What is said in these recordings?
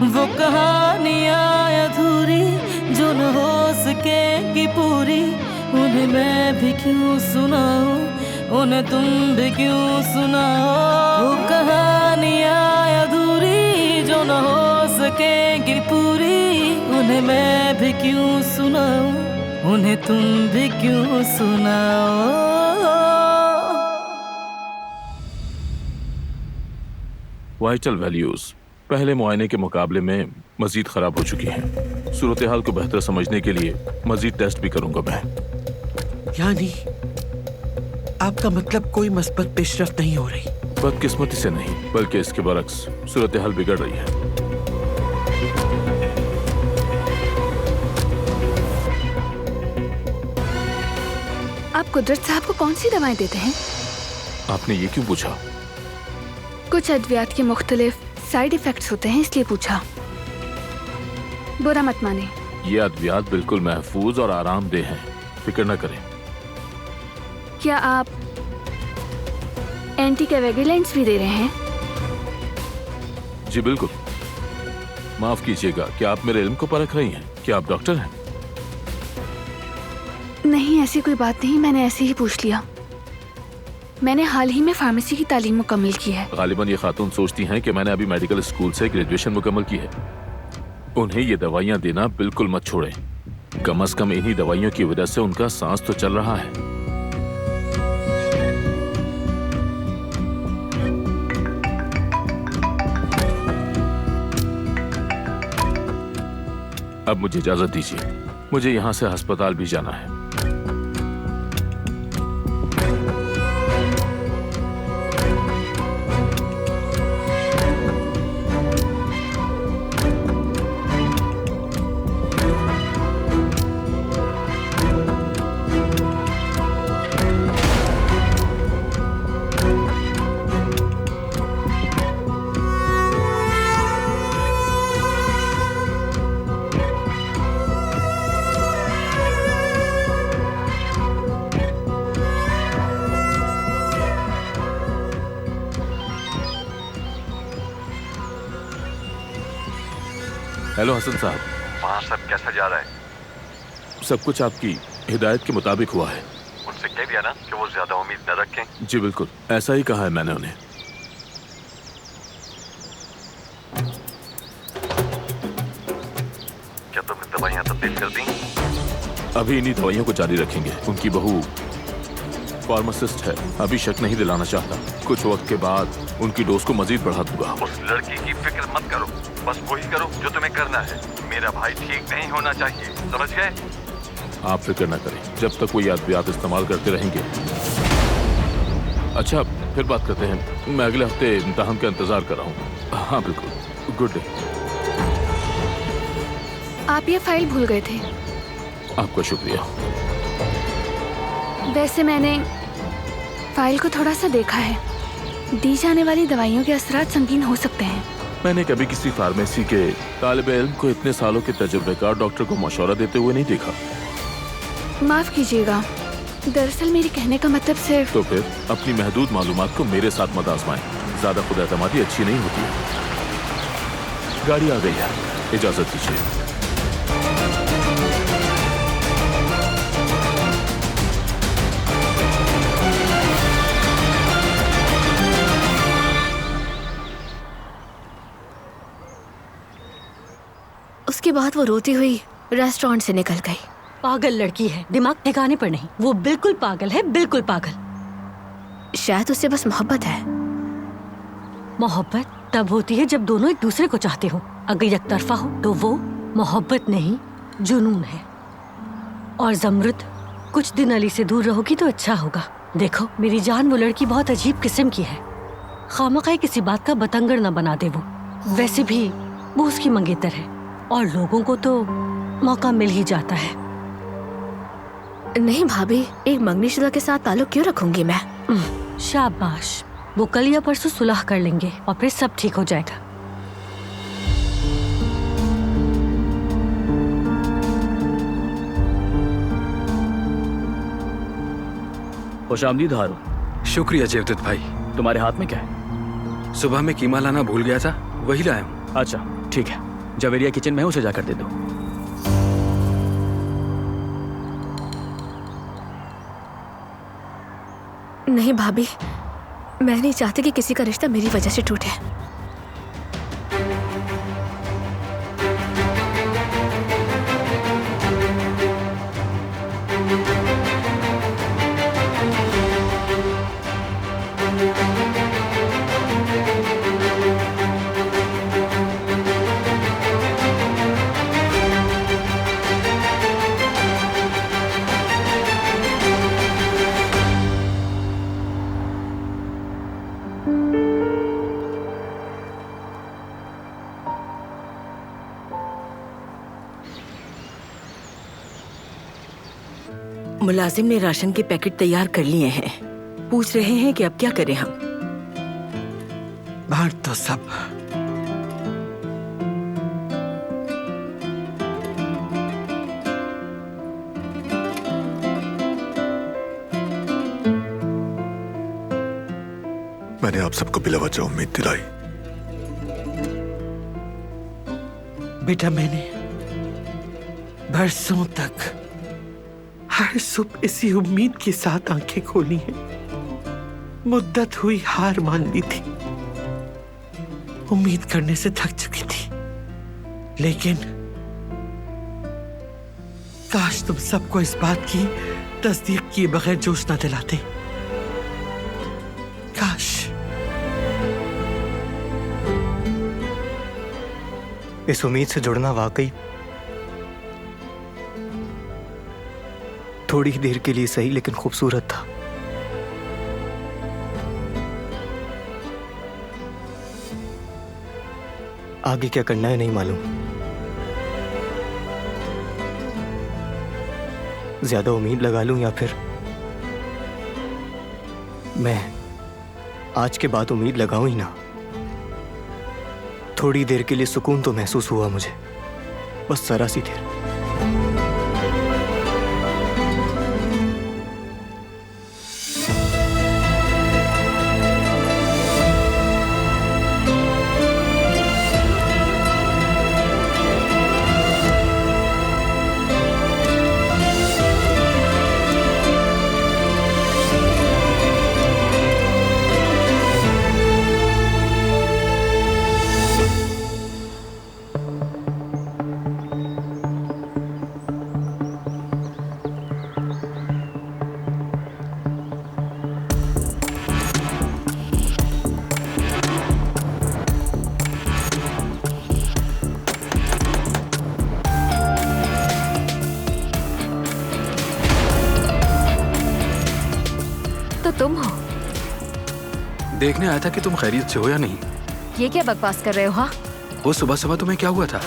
वो कहानियाँ अधूरी जो न हो सकेगी पूरी, उन्हें मैं भी क्यों सुनाऊं, उन्हें तुम भी क्यों सुनाओ। वो कहानियाँ अधूरी जो न हो सकेगी पूरी, उन्हें मैं भी क्यों सुनाऊं, उन्हें तुम भी क्यों सुनाओ। वाइटल वैल्यूज पहले मुआयने के मुकाबले में मजीद खराब हो चुकी हैं। सूरत हाल को बेहतर समझने के लिए मजीद टेस्ट भी करूंगा मैं। यानी आपका मतलब कोई मस्बत पेशरफ्त नहीं हो रही? बदकिस्मती से नहीं, बल्कि इसके बरक्स सूरत हाल बिगड़ रही है। आप कुदरत साहब को कौन सी दवाएं देते हैं? आपने ये क्यों पूछा? कुछ अद्वियात के मुख्तलिफ साइड इफेक्ट्स होते हैं, इसलिए पूछा। बुरा मत माने। ये अद्वियात बिल्कुल महफूज और आरामदेह हैं, फिक्र न करें। क्या आप एंटीकोएगुलेंट्स भी दे रहे हैं? जी बिल्कुल। माफ कीजिएगा, क्या आप मेरे इल्म को परख रही हैं? क्या आप डॉक्टर हैं? नहीं, ऐसी कोई बात नहीं, मैंने ऐसे ही पूछ लिया। मैंने हाल ही में फार्मेसी की तालीम मुकम्मल की है। गालिबन ये खातून सोचती हैं कि मैंने अभी मेडिकल स्कूल से ग्रेजुएशन मुकम्मल की है। उन्हें ये दवाइयाँ देना बिल्कुल मत छोड़ें। कम से कम इन्हीं दवाइयों की वजह से उनका सांस तो चल रहा है। अब मुझे इजाजत दीजिए, मुझे यहाँ से अस्पताल भी जाना है। हेलो हसन साहब। वहाँ सब कैसा जा रहा है? सब कुछ आपकी हिदायत के मुताबिक हुआ है। उनसे कह दिया ना कि वो ज्यादा उम्मीद न रखें। जी बिल्कुल, ऐसा ही कहा है मैंने उन्हें। क्या तुमने दवाइयाँ तब्दील कर दी? अभी इन्हीं दवाइयों को जारी रखेंगे। उनकी बहू फार्मासिस्ट है, अभी शक नहीं दिलाना चाहता। कुछ वक्त के बाद उनकी डोज को मजीद बढ़ा दूंगा। उस लड़की की फिक्र मत करो, बस वही करो जो तुम्हें करना है। मेरा भाई ठीक नहीं होना चाहिए, समझ गए? आप फिक्र न करें, जब तक वो ये अद्वियात इस्तेमाल करते रहेंगे। अच्छा, फिर बात करते हैं। मैं अगले हफ्ते इम्तिहान का इंतजार कर रहा हूँ। हाँ बिल्कुल, गुड डे। आप ये फाइल भूल गए थे। आपका शुक्रिया। वैसे मैंने फाइल को थोड़ा सा देखा है। दी जाने वाली दवाइयों के असरात संगीन हो सकते हैं। मैंने कभी किसी फार्मेसी के तालिब इल्म को इतने सालों के तजुर्बेकार डॉक्टर को मशवरा देते हुए नहीं देखा। माफ कीजिएगा, दरअसल मेरे कहने का मतलब सिर्फ। तो फिर अपनी महदूद मालूमात को मेरे साथ मत आजमाएं। ज्यादा खुद एतमादी अच्छी नहीं होती है। गाड़ी आ गई है, इजाजत दीजिए। उसके बाद वो रोती हुई रेस्टोरेंट से निकल गई। पागल लड़की है, दिमाग ठिकाने पर नहीं। वो बिल्कुल पागल है, बिल्कुल पागल। शायद उससे बस मोहब्बत है। मोहब्बत तब होती है जब दोनों एक दूसरे को चाहते हो। अगर एकतरफा हो तो वो मोहब्बत नहीं, जुनून है। और जमरुद, कुछ दिन अली से दूर रहोगी तो अच्छा होगा। देखो मेरी जान, वो लड़की बहुत अजीब किस्म की है। खामखा किसी बात का बतंगड़ न बना दे वो। वैसे भी वो उसकी मंगेतर है और लोगों को तो मौका मिल ही जाता है। नहीं भाभी, एक मंगनीशुदा के साथ ताल्लुक क्यों रखूंगी मैं? शाबाश, वो कल या परसों सुलह कर लेंगे और फिर सब ठीक हो जाएगा। खुशामदीद हारून। शुक्रिया जेवदत भाई। तुम्हारे हाथ में क्या है? सुबह में कीमा लाना भूल गया था, वही लाया हूँ। अच्छा ठीक है। जवेरिया किचन में है, उसे जाकर दे दो। नहीं भाभी, मैं नहीं चाहती कि किसी का रिश्ता मेरी वजह से टूटे। मुलाजिम ने राशन के पैकेट तैयार कर लिए हैं। पूछ रहे हैं कि अब क्या करें हम। बांट दो सब। मैंने आप सबको बिला वजह उम्मीद दिलाई। बेटा, मैंने बरसों तक हर सुबह इसी उम्मीद के साथ आंखें खोली हैं। मुद्दत हुई हार मान ली थी, उम्मीद करने से थक चुकी थी, लेकिन काश तुम सबको इस बात की तस्दीक किए बगैर जोश ना दिलाते। काश। इस उम्मीद से जुड़ना वाकई थोड़ी ही देर के लिए सही लेकिन खूबसूरत था। आगे क्या करना है नहीं मालूम। ज्यादा उम्मीद लगा लूं या फिर मैं आज के बाद उम्मीद लगाऊं ही ना। थोड़ी देर के लिए सुकून तो महसूस हुआ मुझे, बस जरा सी देर। तुम हो? देखने आया था कि तुम खैरियत से हो या नहीं। ये क्या बकवास कर रहे हो? हाँ, वो सुबह सुबह तुम्हें क्या हुआ था?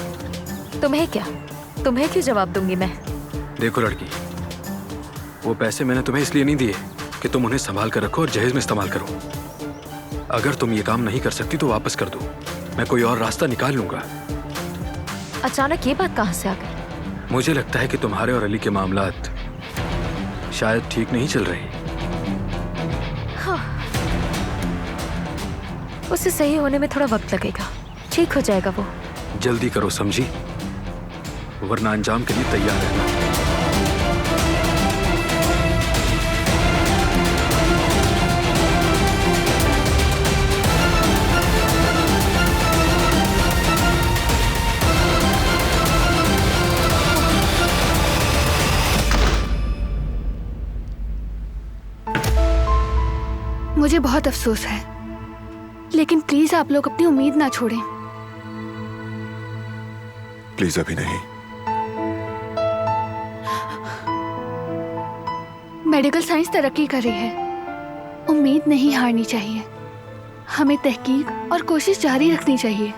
तुम्हें क्या? तुम्हें क्यों जवाब दूंगी मैं? देखो लड़की, वो पैसे मैंने तुम्हें इसलिए नहीं दिए कि तुम उन्हें संभाल कर रखो और जहेज में इस्तेमाल करो। अगर तुम ये काम नहीं कर सकती तो वापस कर दो, मैं कोई और रास्ता निकाल लूंगा। अचानक ये बात कहाँ से आ गई? मुझे लगता है कि तुम्हारे और अली के मामलात शायद ठीक नहीं चल रहे। उसे सही होने में थोड़ा वक्त लगेगा, ठीक हो जाएगा वो। जल्दी करो समझी, वरना अंजाम के लिए तैयार रहना। मुझे बहुत अफसोस है, लेकिन प्लीज आप लोग अपनी उम्मीद ना छोड़ें। प्लीज अभी नहीं। मेडिकल साइंस तरक्की कर रही है, उम्मीद नहीं हारनी चाहिए। हमें तहकीक और कोशिश जारी रखनी चाहिए।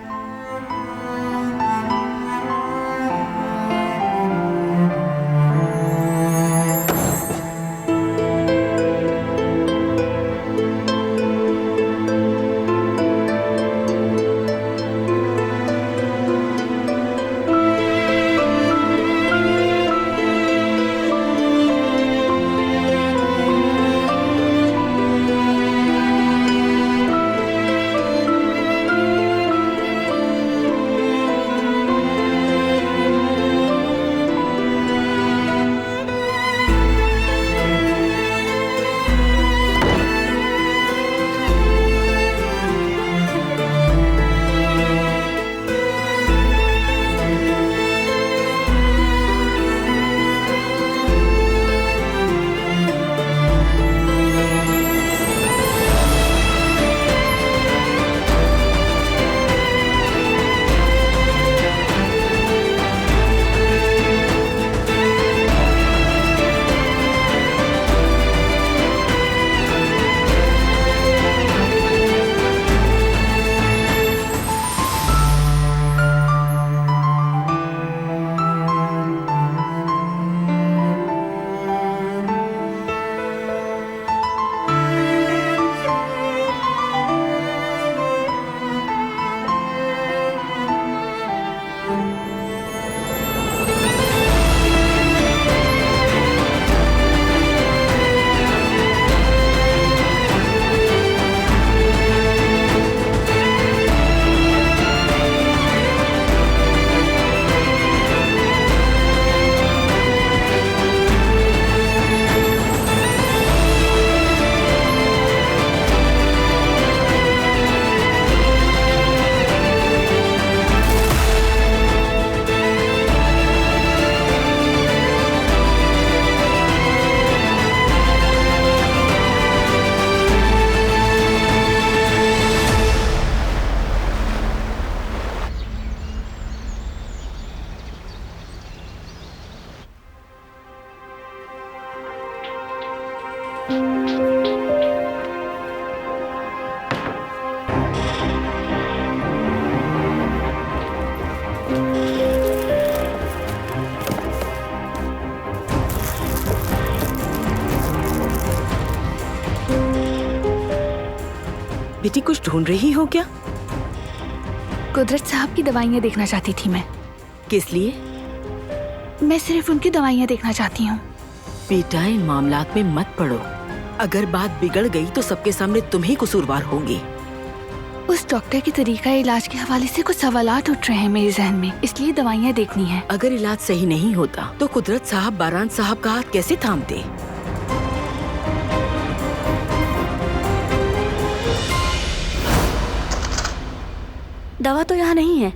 बेटी कुछ ढूंढ रही हो क्या? कुदरत साहब की दवाइयाँ देखना चाहती थी मैं। किस लिए? मैं सिर्फ उनकी दवाइयाँ देखना चाहती हूँ। बेटा इन मामलात में मत पड़ो। अगर बात बिगड़ गई तो सबके सामने तुम ही कसूरवार होंगी। उस डॉक्टर के तरीका इलाज के हवाले से कुछ सवालात उठ रहे हैं मेरे जहन में, इसलिए दवाइयाँ देखनी है। अगर इलाज सही नहीं होता तो कुदरत साहब बारान साहब का हाथ कैसे थामते? दवा तो यहाँ नहीं है।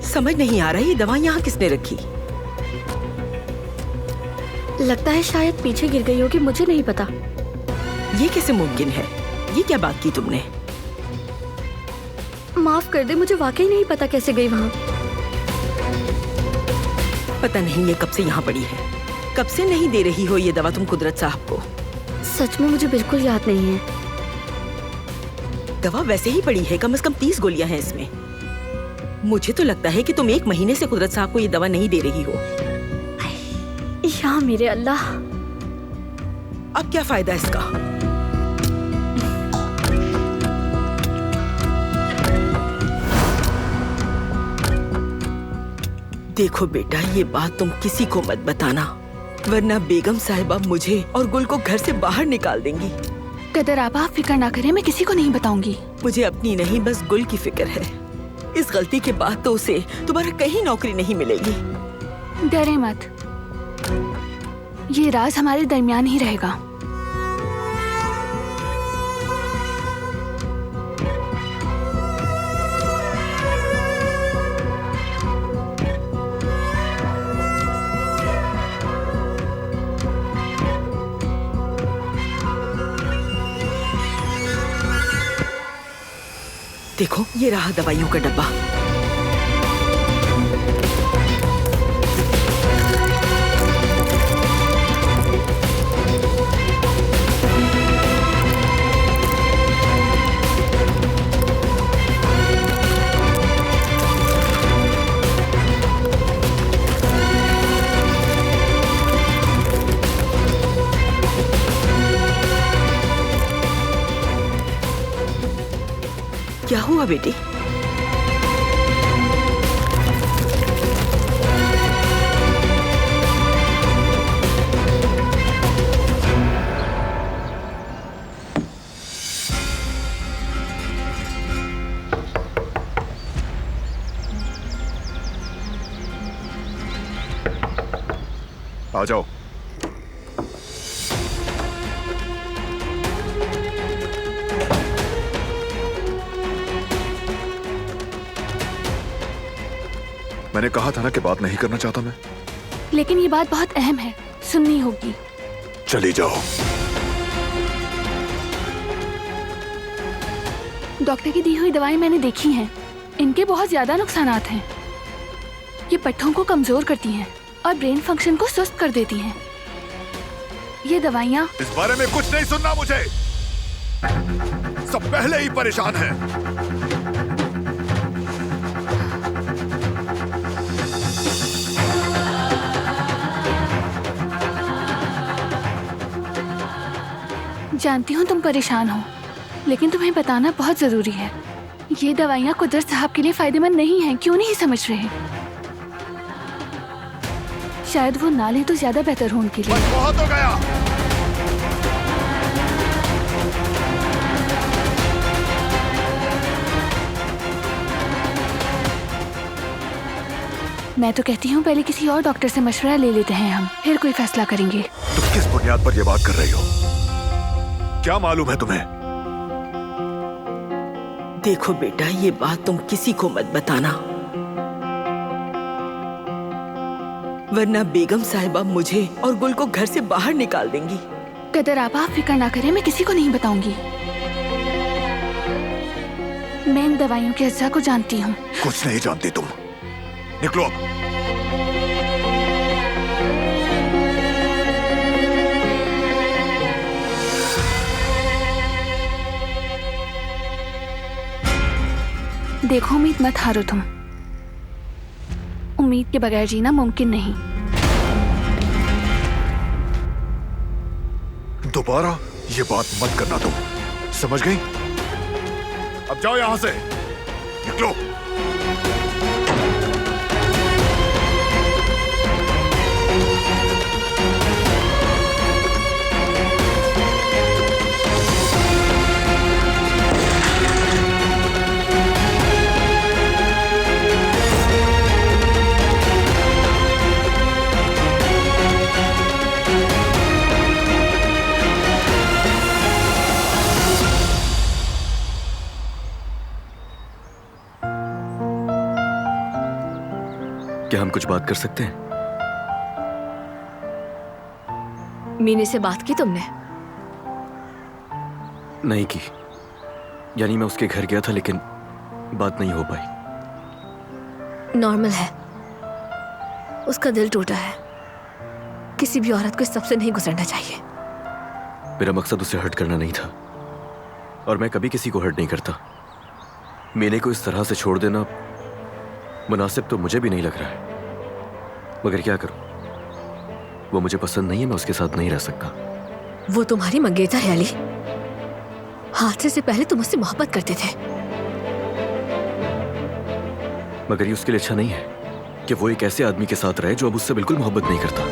समझ नहीं आ रहा ये दवा यहाँ किसने रखी? लगता है शायद पीछे गिर गई होगी, मुझे नहीं पता। ये कैसे मुमकिन है? ये क्या बात की तुमने? माफ कर दे, मुझे वाकई नहीं पता कैसे गई वहाँ। पता नहीं ये कब से यहाँ पड़ी है। कब से नहीं दे रही हो ये दवा तुम कुदरत साहब को? सच में मुझे बिल्कुल याद नहीं है। दवा वैसे ही पड़ी है, कम से कम 30 गोलियां हैं इसमें। मुझे तो लगता है कि तुम 1 महीने से कुदरत साहब को ये दवा नहीं दे रही हो। या मेरे अल्लाह, अब क्या फायदा इसका? देखो बेटा, ये बात तुम किसी को मत बताना, वरना बेगम साहिबा मुझे और गुल को घर से बाहर निकाल देंगी। कदर आप फिक्र ना करें, मैं किसी को नहीं बताऊंगी। मुझे अपनी नहीं, बस गुल की फिक्र है। इस गलती के बाद तो उसे दोबारा कहीं नौकरी नहीं मिलेगी। डरे मत, ये राज हमारे दरमियान ही रहेगा। देखो, ये रहा दवाइयों का डब्बा। क्या हुआ बेटी? आ जाओ। मैंने कहा था ना कि बात नहीं करना चाहता मैं। लेकिन ये बात बहुत अहम है, सुननी होगी। चली जाओ। डॉक्टर की दी हुई दवाएं मैंने देखी हैं, इनके बहुत ज्यादा नुकसानात हैं। ये पट्टों को कमजोर करती हैं और ब्रेन फंक्शन को सुस्त कर देती हैं। ये दवाइयाँ इस बारे में कुछ नहीं सुनना मुझे। सब पहले ही परेशान हैं। जानती हूँ तुम परेशान हो, लेकिन तुम्हें बताना बहुत जरूरी है। ये दवाइयाँ कुदरत साहब के लिए फायदेमंद नहीं हैं, क्यों नहीं समझ रहे? शायद वो ना ले तो ज्यादा बेहतर हो उनके लिए। बहुत हो गया। मैं तो कहती हूँ पहले किसी और डॉक्टर से मशवरा ले लेते हैं हम, फिर कोई फैसला करेंगे। तुम किस बुनियाद पर ये बात कर रही हो? क्या मालूम है तुम्हें? देखो बेटा, ये बात तुम किसी को मत बताना, वरना बेगम साहिबा मुझे और गुल को घर से बाहर निकाल देंगी। कदर आप फिक्र ना करें, मैं किसी को नहीं बताऊंगी। मैं इन दवाइयों के अज्जा को जानती हूँ। कुछ नहीं जानती तुम। निकलो अब। देखो उम्मीद मत हारो तुम। उम्मीद के बगैर जीना मुमकिन नहीं। दोबारा ये बात मत करना तुम, समझ गई? अब जाओ यहां से, निकलो। क्या हम कुछ बात कर सकते हैं? मीने से बात की तुमने? नहीं की। यानी मैं उसके घर गया था लेकिन बात नहीं हो पाई। नॉर्मल है, उसका दिल टूटा है। किसी भी औरत को इस सबसे नहीं गुजरना चाहिए। मेरा मकसद उसे हर्ट करना नहीं था और मैं कभी किसी को हर्ट नहीं करता। मीने को इस तरह से छोड़ देना मुनासिब तो मुझे भी नहीं लग रहा है, मगर क्या करूं? वो मुझे पसंद नहीं है, मैं उसके साथ नहीं रह सकता। वो तुम्हारी मंगेतर है अली। हादसे से पहले तुम उससे मोहब्बत करते थे। मगर ये उसके लिए अच्छा नहीं है कि वो एक ऐसे आदमी के साथ रहे जो अब उससे बिल्कुल मोहब्बत नहीं करता।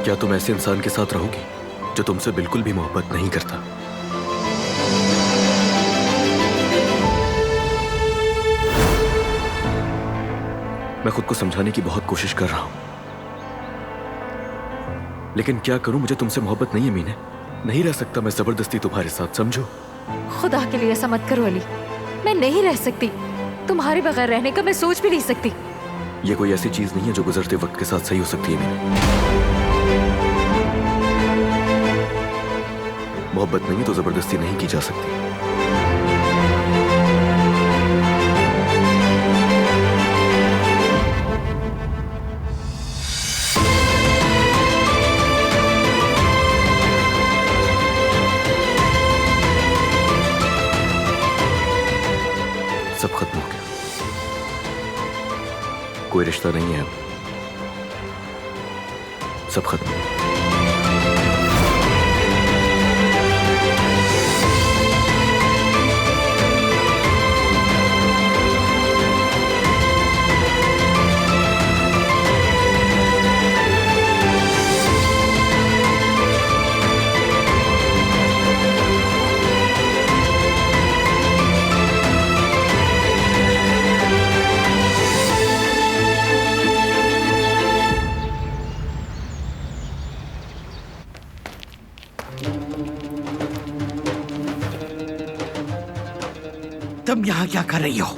क्या तुम ऐसे इंसान के साथ रहोगी जो तुमसे बिल्कुल भी मोहब्बत नहीं करता? मैं खुद को समझाने की बहुत कोशिश कर रहा हूं, लेकिन क्या करूं? मुझे तुमसे मोहब्बत नहीं है मीने। नहीं रह सकता मैं जबरदस्ती तुम्हारे साथ, समझो? खुदा के लिए ऐसा मत करो अली। मैं नहीं रह सकती। तुम्हारे बगैर रहने का मैं सोच भी नहीं सकती। ये कोई ऐसी चीज नहीं है जो गुजरते वक्त के साथ सही हो सकती है मीने। मोहब्बत नहीं तो जबरदस्ती नहीं की जा सकती। सब खत्म हो गया, कोई रिश्ता नहीं है अब, सब खत्म। तुम यहाँ क्या कर रही हो?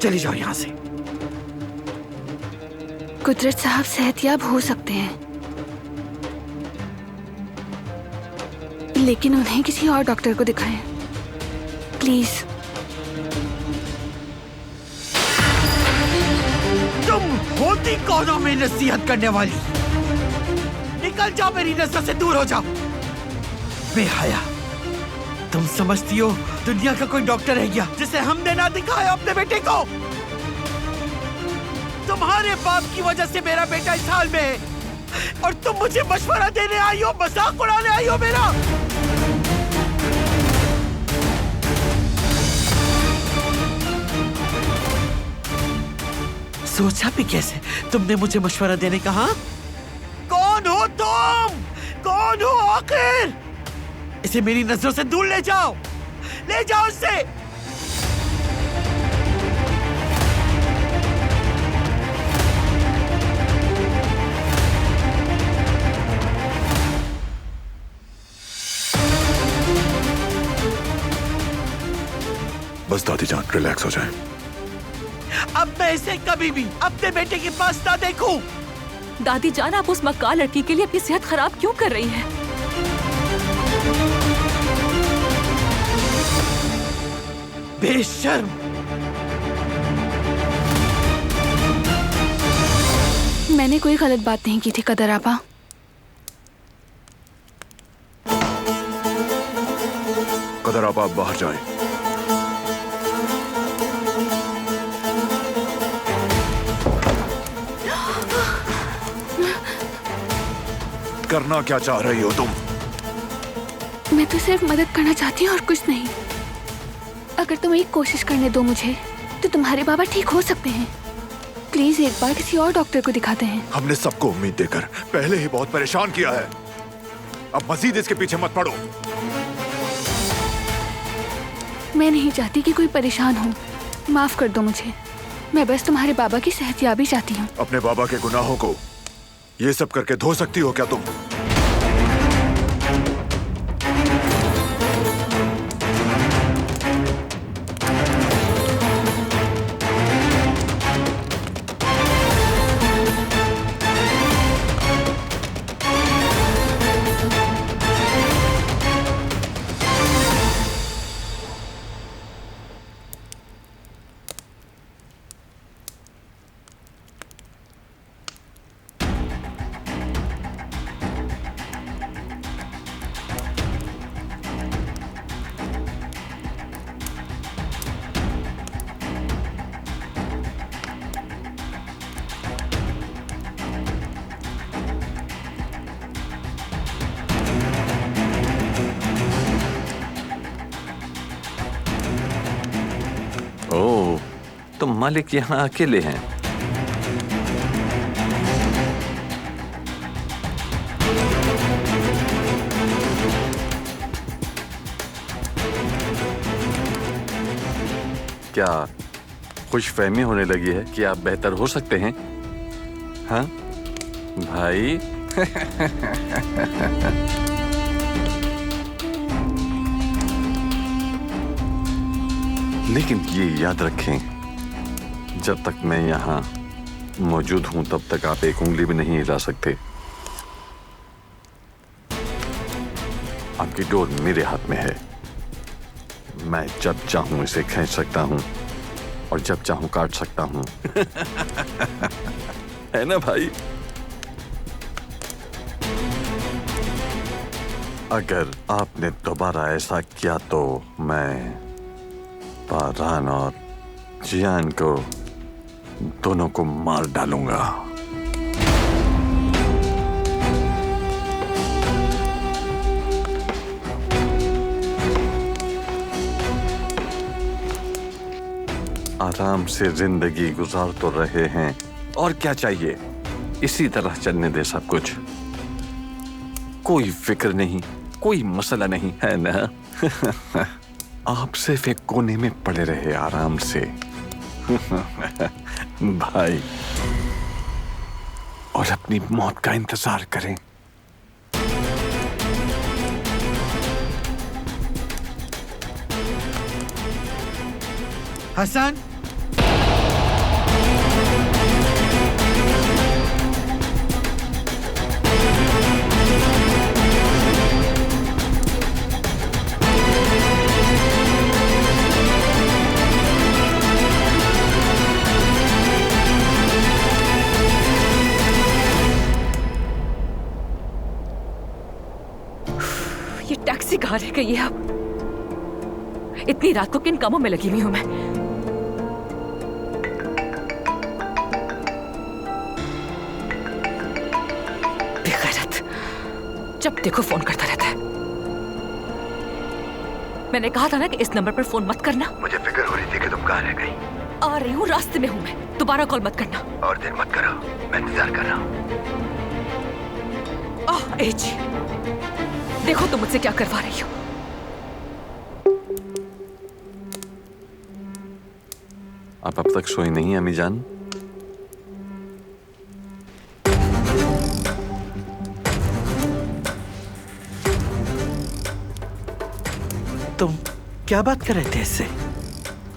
चली जाओ यहाँ से। कुदरत साहब सेहतयाब हो सकते हैं, लेकिन उन्हें किसी और डॉक्टर को दिखाएं प्लीज। तुम होती कौन हो मेरी नसीहत करने वाली? निकल जाओ, मेरी नजर से दूर हो जाओ। बेहया, तुम समझती हो दुनिया का कोई डॉक्टर है क्या जिसे हमने ना दिखाया अपने बेटे को? तुम्हारे बाप की वजह से मेरा बेटा इस हाल में है और तुम मुझे मशवरा देने आई हो, मजाक उड़ाने आई हो मेरा। सोचा भी कैसे तुमने मुझे मशवरा देने का? हाँ, कौन हो तुम? कौन हो आखिर? इसे मेरी नजरों से दूर ले जाओ, ले जाओ इसे। बस दादी जान रिलैक्स हो जाए। अब मैं इसे कभी भी अपने बेटे के पास ना देखूं। दादी जान, आप उस मक्कार लड़की के लिए अपनी सेहत खराब क्यों कर रही हैं? बेशर्म। मैंने कोई गलत बात नहीं की थी कदर आपा। कदर आप बाहर जाएं। करना क्या चाह रही हो तुम? मैं तो सिर्फ मदद करना चाहती हूँ और कुछ नहीं। अगर तुम एक कोशिश करने दो मुझे तो तुम्हारे बाबा ठीक हो सकते हैं। प्लीज एक बार किसी और डॉक्टर को दिखाते हैं। हमने सबको उम्मीद देकर पहले ही बहुत परेशान किया है, अब मजीद इसके पीछे मत पड़ो। मैं नहीं चाहती कि कोई परेशान हो। माफ कर दो मुझे। मैं बस तुम्हारे बाबा की सेहतयाबी चाहती हूँ। अपने बाबा के गुनाहों को ये सब करके धो सकती हो क्या तुम? ओह, तो मालिक यहाँ अकेले हैं। क्या खुशफहमी होने लगी है कि आप बेहतर हो सकते हैं? हाँ भाई। लेकिन ये याद रखें, जब तक मैं यहाँ मौजूद हूं तब तक आप एक उंगली भी नहीं हिला सकते। आपकी डोर मेरे हाथ में है। मैं जब चाहूं इसे खींच सकता हूं और जब चाहूं काट सकता हूं। है ना भाई? अगर आपने दोबारा ऐसा किया तो मैं पारान और जियान को दोनों को मार डालूंगा। आराम से जिंदगी गुजार तो रहे हैं, और क्या चाहिए? इसी तरह चलने दे सब कुछ। कोई फिक्र नहीं, कोई मसला नहीं, है ना? आप सिर्फ एक कोने में पड़े रहे आराम से। भाई, और अपनी मौत का इंतजार करें। हसन, ये टैक्सी कहाँ रह गई है अब? इतनी रात को किन कामों में लगी हुई हूं मैं? बेगैरत, जब देखो फोन करता रहता है। मैंने कहा था ना कि इस नंबर पर फोन मत करना। मुझे फिक्र हो रही थी कि तुम कहाँ रह गई। आ रही हूँ, रास्ते में हूँ मैं। दोबारा कॉल मत करना। और देर मत करो, मैं इंतजार कर रहा हूँ। एजी, देखो तुम मुझसे क्या करवा रही हो। आप अब तक सोई नहीं अम्मी जान? तुम क्या बात कर रहे थे इससे?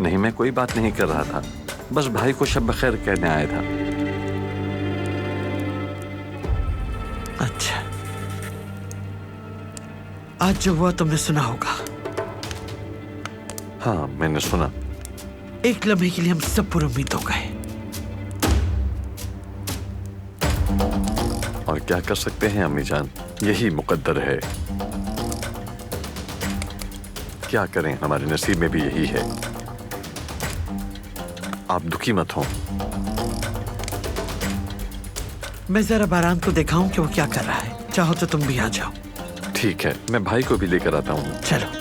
नहीं, मैं कोई बात नहीं कर रहा था, बस भाई को शब बखैर कहने आया था। अच्छा, आज जो हुआ तुमने सुना होगा। हाँ, मैंने सुना। एक लम्हे के लिए हम सब पुरुम्मीद हो गए। और क्या कर सकते हैं अम्मी जान, यही मुकद्दर है। क्या करें, हमारे नसीब में भी यही है। आप दुखी मत हो। मैं जरा बारान को दिखाऊं कि वो क्या कर रहा है। चाहो तो तुम भी आ जाओ। ठीक है, मैं भाई को भी लेकर आता हूँ। चलो।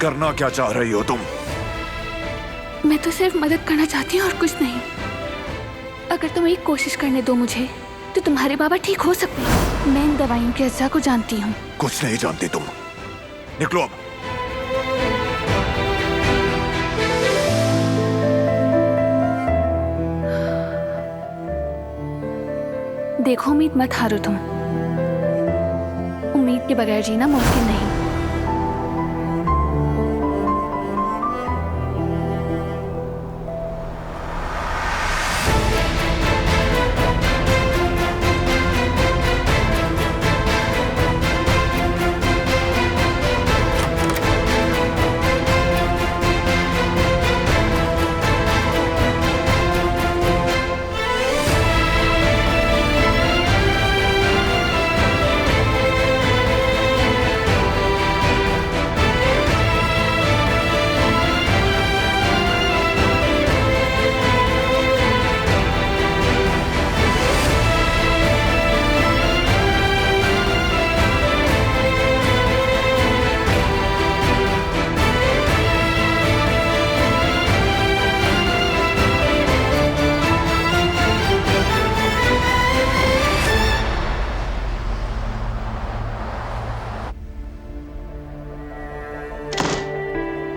करना क्या चाह रही हो तुम? मैं तो सिर्फ मदद करना चाहती हूँ और कुछ नहीं। अगर तुम एक कोशिश करने दो मुझे, तो तुम्हारे बाबा ठीक हो सकते हैं। मैं इन दवाइयों के अज्जा को जानती हूँ। कुछ नहीं जानती तुम, निकलो अब। देखो, उम्मीद मत हारो तुम। उम्मीद के बगैर जीना मुमकिन नहीं।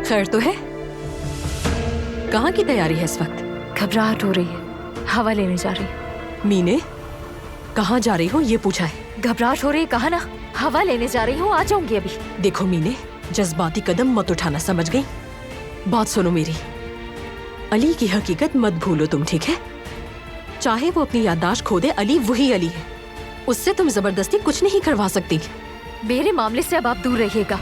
खैर तो है? कहाँ की तैयारी है इस वक्त? घबराहट हो रही है, हवा लेने जा रही हूँ। मीने, कहाँ जा रही हो ये पूछा है। घबराहट हो रही है, कहा ना, हवा लेने जा रही हूँ, आ जाऊंगी अभी। देखो मीने, जज्बाती कदम मत उठाना, समझ गई? बात सुनो मेरी, अली की हकीकत मत भूलो तुम, ठीक है? चाहे वो अपनी याददाश्त खो दे, अली वही अली है। उससे तुम जबरदस्ती कुछ नहीं करवा सकती। मेरे मामले से अब आप दूर रहिएगा।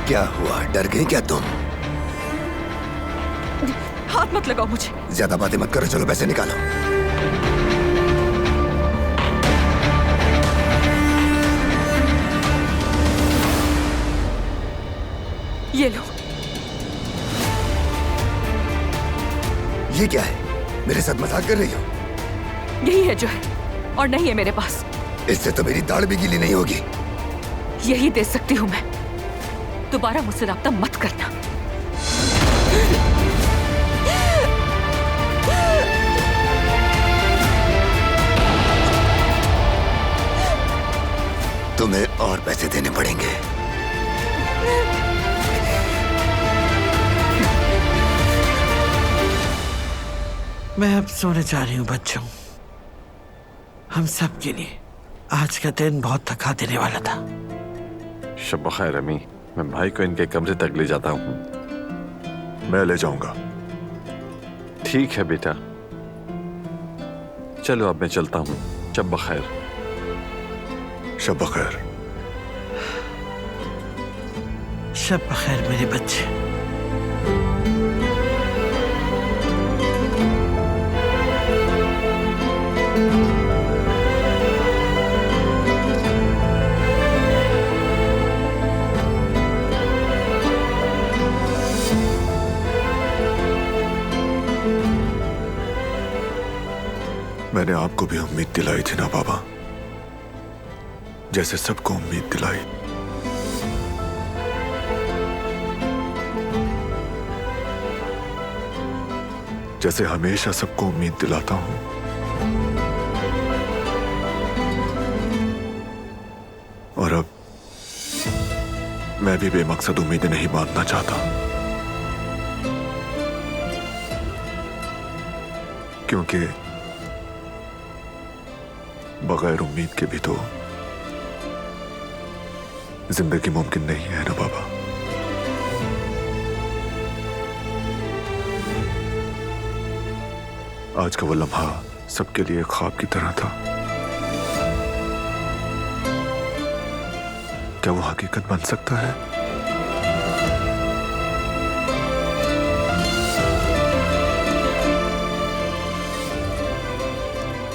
क्या हुआ, डर गई क्या तुम? हाथ मत लगाओ मुझे। ज्यादा बातें मत करो, चलो पैसे निकालो। ये लो। ये क्या है? मेरे साथ मजाक कर रही हो? यही है जो है, और नहीं है मेरे पास। इससे तो मेरी दाढ़ भी गीली नहीं होगी। यही दे सकती हूँ मैं। दोबारा मुझसे राब्ता मत करना। तुम्हें और पैसे देने पड़ेंगे। मैं अब सोने जा रही हूँ बच्चों। हम सब के लिए आज का दिन बहुत थका देने वाला था। शब बखैर अम्मी, मैं भाई को इनके कमरे तक ले जाता हूँ। मैं ले जाऊंगा। ठीक है बेटा, चलो अब मैं चलता हूँ। शब बखैर। शब बखैर। शब बखैर मेरे बच्चे। मैंने आपको भी उम्मीद दिलाई थी ना बाबा, जैसे सबको उम्मीद दिलाई। जैसे हमेशा सबको उम्मीद दिलाता हूं। और अब मैं भी बेमकसद उम्मीदें नहीं बांधना चाहता, क्योंकि बगैर उम्मीद के भी तो जिंदगी मुमकिन नहीं है ना बाबा। आज का वो लम्हा सबके लिए ख्वाब की तरह था। क्या वो हकीकत बन सकता है?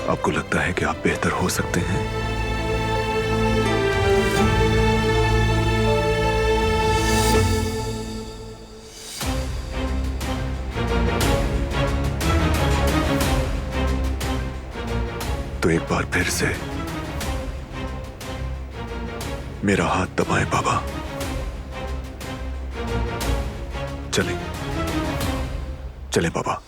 आपको लगता है कि आप बेहतर हो सकते हैं? तो एक बार फिर से मेरा हाथ दबाएं बाबा। चलें, चलें बाबा।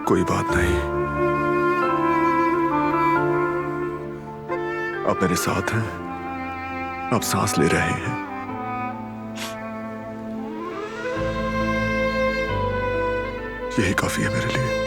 कोई बात नहीं, आप मेरे साथ हैं, आप सांस ले रहे हैं। यही काफी है मेरे लिए।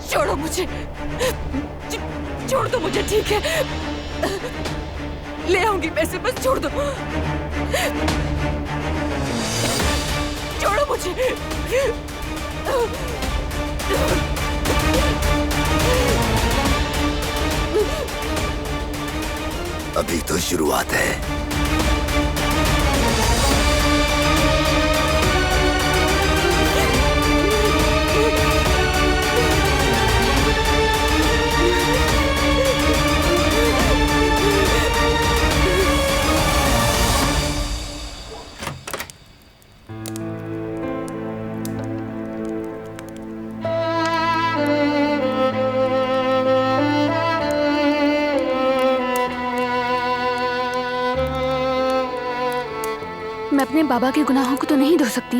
छोड़ो मुझे, छोड़ दो मुझे, ठीक है? ले आऊंगी पैसे, बस छोड़ दो। छोड़ो मुझे। अभी तो शुरुआत है। बाबा के गुनाहों को तो नहीं धो सकती,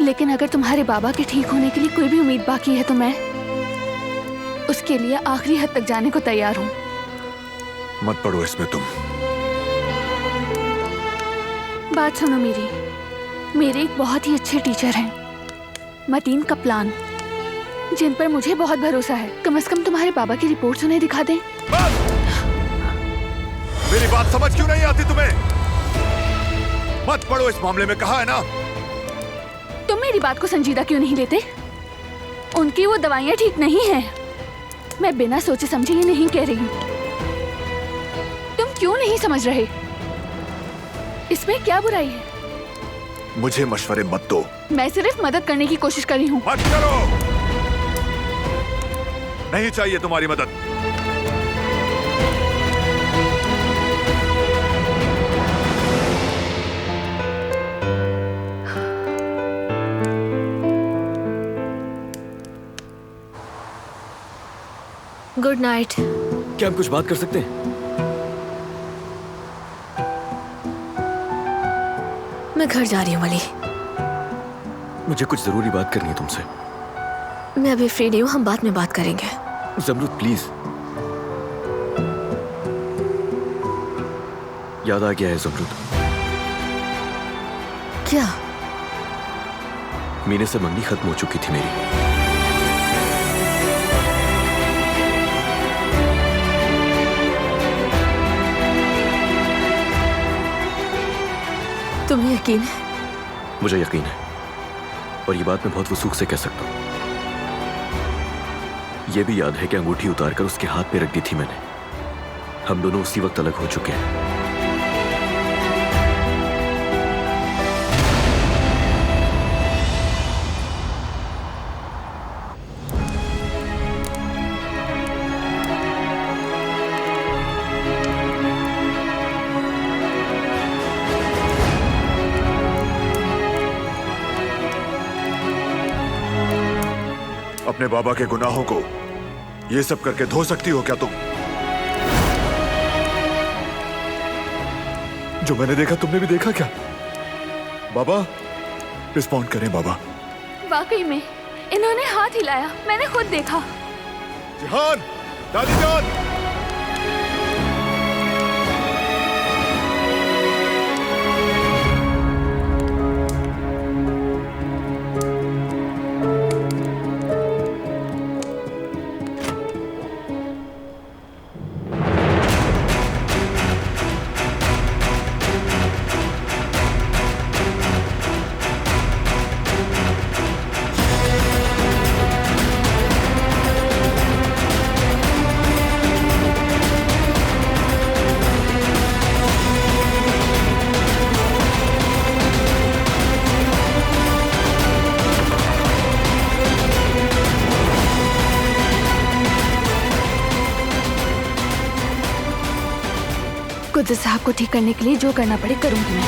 लेकिन अगर तुम्हारे बाबा के ठीक होने के लिए कोई भी उम्मीद बाकी है तो मैं उसके लिए आखिरी हद तक जाने को तैयार हूँ। मत पड़ो इसमें तुम। बात सुनो मेरे एक बहुत ही अच्छे टीचर हैं, मतीन कपलान, जिन पर मुझे बहुत भरोसा है। कम से कम तुम्हारे बाबा की रिपोर्ट उन्हें दिखा दें। मेरी बात समझ क्यों नहीं आती तुम्हें? मत पड़ो इस मामले में, कहा है ना। तुम मेरी बात को संजीदा क्यों नहीं लेते? उनकी वो दवाइयाँ ठीक नहीं हैं। मैं बिना सोचे समझे ये नहीं कह रही। तुम क्यों नहीं समझ रहे? इसमें क्या बुराई है? मुझे मशवरे मत दो। मैं सिर्फ मदद करने की कोशिश कर रही हूँ। मत करो, नहीं चाहिए तुम्हारी मदद। Good night. क्या हम कुछ बात कर सकते हैं? मैं घर जा रही हूँ अली। मुझे कुछ जरूरी बात करनी है तुमसे। मैं अभी फ्री नहीं हूँ, हम बाद में बात करेंगे। जमरुद प्लीज। याद आ गया है जमरुद। क्या? मीने से मंगनी खत्म हो चुकी थी मेरी। तुम्हें यकीन है? मुझे यकीन है, और ये बात मैं बहुत वसूख से कह सकता हूँ। यह भी याद है कि अंगूठी उतारकर उसके हाथ पे रख दी थी मैंने। हम दोनों उसी वक्त अलग हो चुके हैं। अपने बाबा के गुनाहों को ये सब करके धो सकती हो क्या तुम? जो मैंने देखा तुमने भी देखा क्या? बाबा रिस्पॉन्ड करें बाबा। वाकई में इन्होंने हाथ हिलाया, मैंने खुद देखा। जिहान, दादी जान। कुदरत साहब को ठीक करने के लिए जो करना पड़े करूंगी मैं।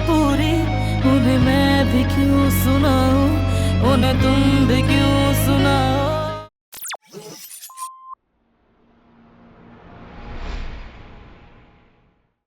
पूरी उन्हें मैं भी क्यों सुनाऊं, उन्हें तुम भी क्यों